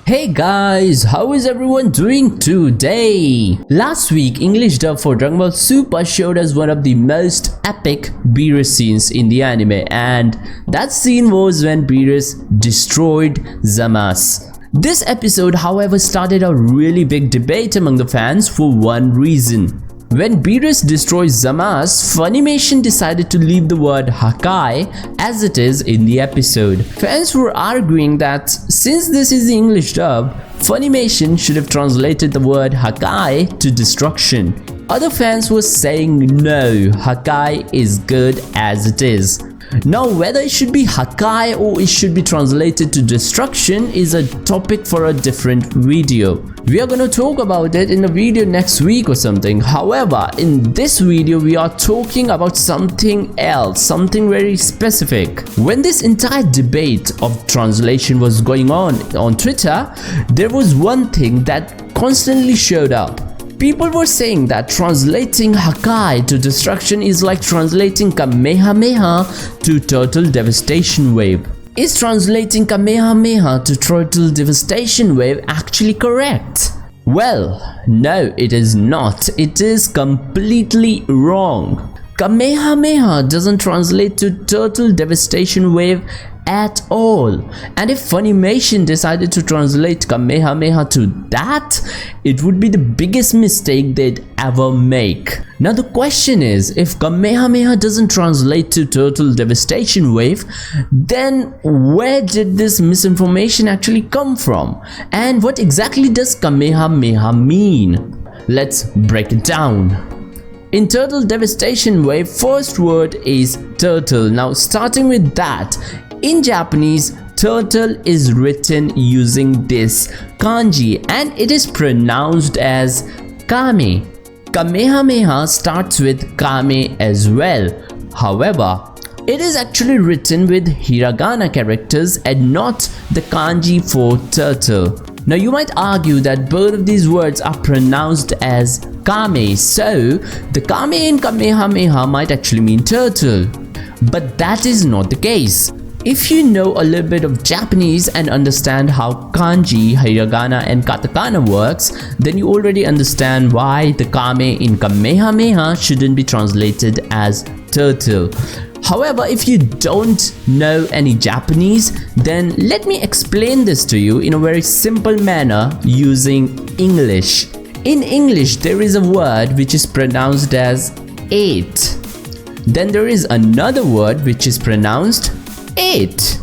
Hey guys, how is everyone doing today? Last week, English dub for Dragon Ball Super showed us one of the most epic Beerus scenes in the anime, and that scene was when Beerus destroyed Zamasu. This episode, however, started a really big debate among the fans for one reason. When Beerus destroys Zamasu, Funimation decided to leave the word HAKAI as it is in the episode. Fans were arguing that since this is the English dub, Funimation should have translated the word HAKAI to destruction. Other fans were saying no, HAKAI is good as it is. Now, whether it should be HAKAI or it should be translated to destruction is a topic for a different video. We are going to talk about it in a video next week or something. However, in this video we are talking about something else, something very specific. When this entire debate of translation was going on Twitter, there was one thing that constantly showed up. People were saying that translating HAKAI to destruction is like translating Kamehameha to Turtle Devastation Wave. Is translating Kamehameha to Turtle Devastation Wave actually correct? Well, no, it is not. It is completely wrong. Kamehameha doesn't translate to Turtle Devastation Wave at all, and if Funimation decided to translate Kamehameha to that, it would be the biggest mistake they'd ever make. Now the question is, if Kamehameha doesn't translate to Turtle Devastation Wave, then where did this misinformation actually come from? And what exactly does Kamehameha mean? Let's break it down. In Turtle Devastation Wave, first word is turtle. Now starting with that, in Japanese, turtle is written using this kanji and it is pronounced as kame. Kamehameha starts with kame as well. However, it is actually written with hiragana characters and not the kanji for turtle. Now you might argue that both of these words are pronounced as kame, so the kame in Kamehameha might actually mean turtle. But that is not the case. If you know a little bit of Japanese and understand how kanji, hiragana and katakana works, then you already understand why the kame in Kamehameha shouldn't be translated as turtle. However, if you don't know any Japanese, then let me explain this to you in a very simple manner using English. In English, there is a word which is pronounced as 8. Then there is another word which is pronounced 8.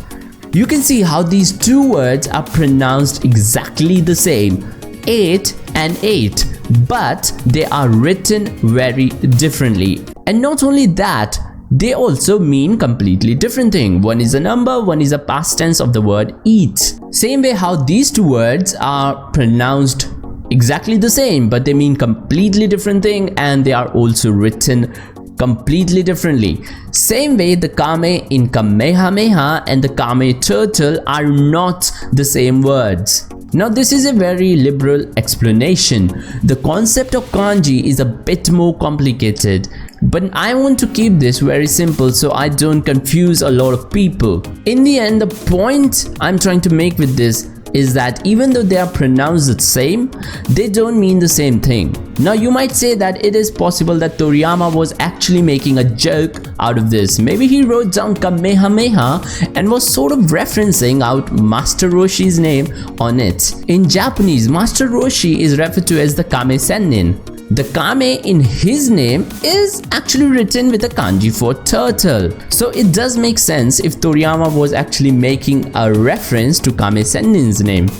You can see how these two words are pronounced exactly the same, 8 and 8, but they are written very differently. And not only that, they also mean completely different thing. One is a number, one is a past tense of the word eat. Same way how these two words are pronounced exactly the same, but they mean completely different thing and they are also written completely differently. Same way, the kame in Kamehameha and the kame turtle are not the same words. Now this is a very liberal explanation. The concept of kanji is a bit more complicated, but I want to keep this very simple so I don't confuse a lot of people. In the end, the point I'm trying to make with this is that even though they are pronounced the same, they don't mean the same thing. Now you might say that it is possible that Toriyama was actually making a joke out of this. Maybe he wrote down Kamehameha and was sort of referencing out Master Roshi's name on it. In Japanese, Master Roshi is referred to as the Kame Sennin. The kame in his name is actually written with a kanji for turtle. So it does make sense if Toriyama was actually making a reference to Kame Sennin's name.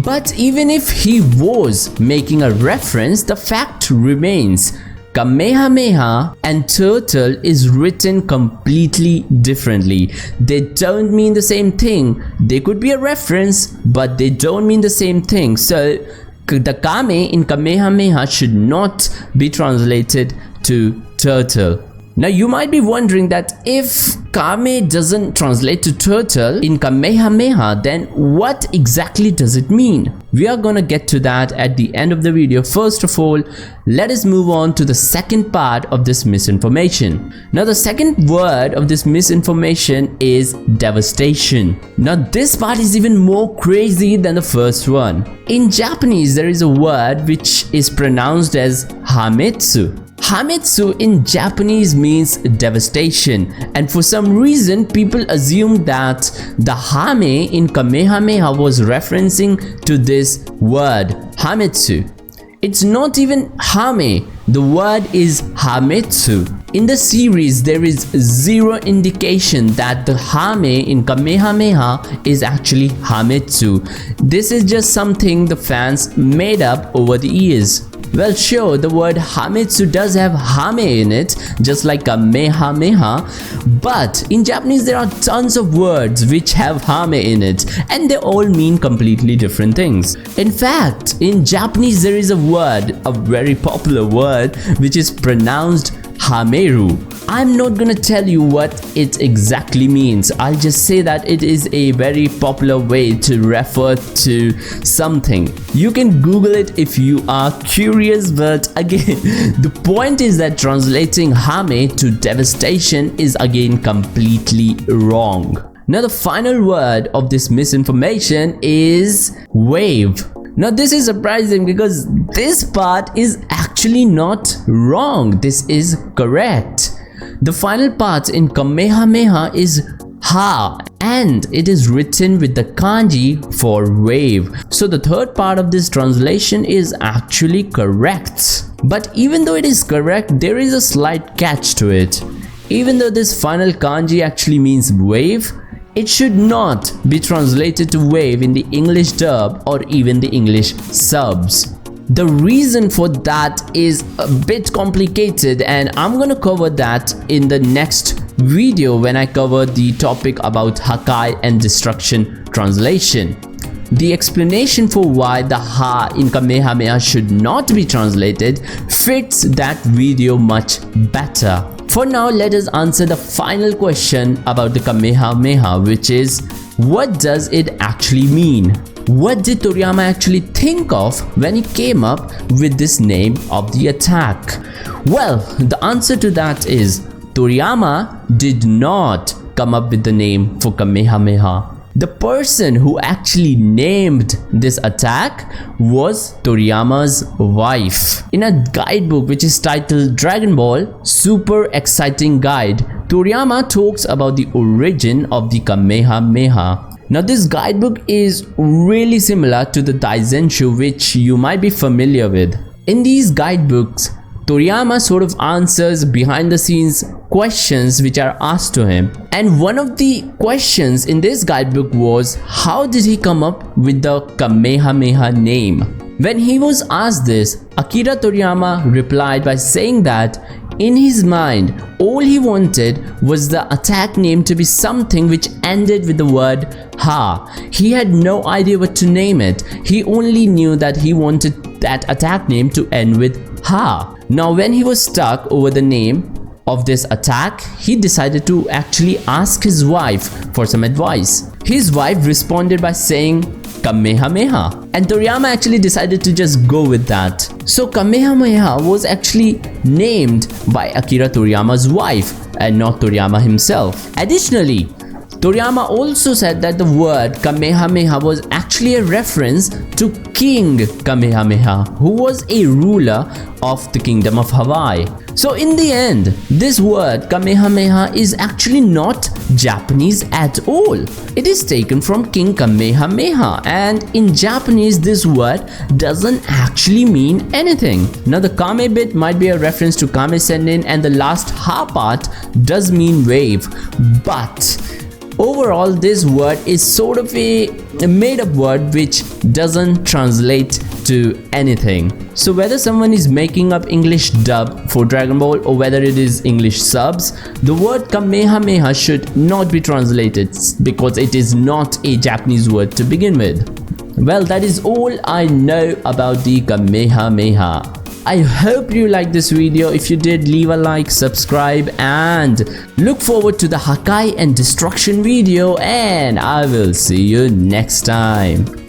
But even if he was making a reference, the fact remains, Kamehameha and turtle is written completely differently. They don't mean the same thing. They could be a reference, but they don't mean the same thing. So the kame in Kamehameha should not be translated to turtle. Now you might be wondering that if Kame doesn't translate to turtle in Kamehameha, then what exactly does it mean? We are gonna get to that at the end of the video. First of all, let us move on to the second part of this misinformation. Now the second word of this misinformation is devastation. Now this part is even more crazy than the first one. In Japanese, there is a word which is pronounced as hametsu. Hametsu in Japanese means devastation, and for some reason people assume that the hame in Kamehameha was referencing to this word hametsu. It's not even hame, the word is hametsu. In the series, there is zero indication that the hame in Kamehameha is actually hametsu. This is just something the fans made up over the years. Well, sure, the word hametsu does have hame in it, just like Kamehameha, but in Japanese there are tons of words which have hame in it, and they all mean completely different things. In fact, in Japanese there is a word, a very popular word, which is pronounced hameru. I'm not gonna tell you what it exactly means. I'll just say that it is a very popular way to refer to something. You can Google it if you are curious, but again, the point is that translating hame to devastation is again completely wrong. Now the final word of this misinformation is wave. Now this is surprising because this part is actually not wrong. This is correct. The final part in Kamehameha is ha, and it is written with the kanji for wave. So the third part of this translation is actually correct. But even though it is correct, there is a slight catch to it. Even though this final kanji actually means wave, it should not be translated to wave in the English dub or even the English subs. The reason for that is a bit complicated, and I'm gonna cover that in the next video when I cover the topic about HAKAI and destruction translation. The explanation for why the ha in Kamehameha should not be translated fits that video much better. For now, let us answer the final question about the Kamehameha, which is, what does it actually mean? What did Toriyama actually think of when he came up with this name of the attack? Well, the answer to that is Toriyama did not come up with the name for Kamehameha. The person who actually named this attack was Toriyama's wife. In a guidebook which is titled Dragon Ball Super Exciting Guide, Toriyama talks about the origin of the Kamehameha. Now this guidebook is really similar to the Daizenshu, which you might be familiar with. In these guidebooks, Toriyama sort of answers behind the scenes questions which are asked to him. And one of the questions in this guidebook was, how did he come up with the Kamehameha name? When he was asked this, Akira Toriyama replied by saying that in his mind, all he wanted was the attack name to be something which ended with the word ha. He had no idea what to name it. He only knew that he wanted that attack name to end with ha. Now when he was stuck over the name of this attack, he decided to actually ask his wife for some advice. His wife responded by saying Kamehameha, and Toriyama actually decided to just go with that. So Kamehameha was actually named by Akira Toriyama's wife and not Toriyama himself. Additionally, Toriyama also said that the word Kamehameha was actually a reference to King Kamehameha, who was a ruler of the Kingdom of Hawaii. So in the end, this word Kamehameha is actually not Japanese at all. It is taken from King Kamehameha, and in Japanese this word doesn't actually mean anything. Now the Kame bit might be a reference to Kame Sennin, and the last ha part does mean wave, but overall this word is sort of a made-up word which doesn't translate to anything. So whether someone is making up English dub for Dragon Ball or whether it is English subs, the word Kamehameha should not be translated because it is not a Japanese word to begin with. Well, that is all I know about the Kamehameha. I hope you liked this video. If you did, leave a like, subscribe, and look forward to the HAKAI and destruction video, and I will see you next time.